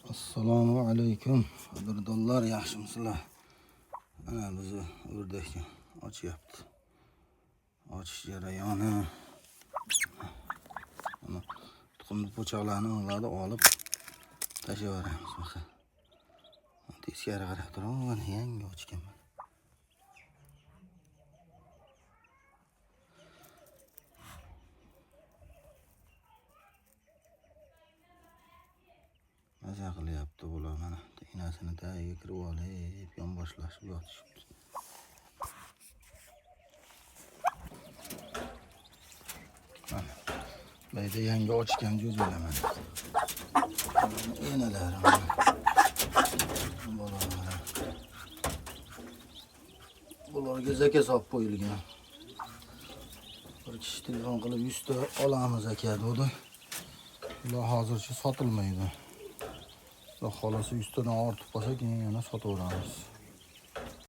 Assalomu alaykum. Qadrdonlar, yaxshimisizlar? Ana bizni o'rdakni ochyapti. Ochish jarayoni. Mana tuxumni po'choqlarni olib tashlayveramiz. Baqa. Teskari qarab turaman, yangi ochganman. Maza qilyapti bular mana. Iynasini tagiga kirib olib, yonboshlashib yotishibdi. Mana. Bayda yangi ochgan jo'jalar mana. Enalari mana. Bularga zakaz olib qo'yilgan. Bir kishi telefon qilib 100 ta olamiz aka dedi. Ular hozircha sotilmaydi. Xudo xolasa 100 tadan ortib qolsa keyin yana sotaveramiz.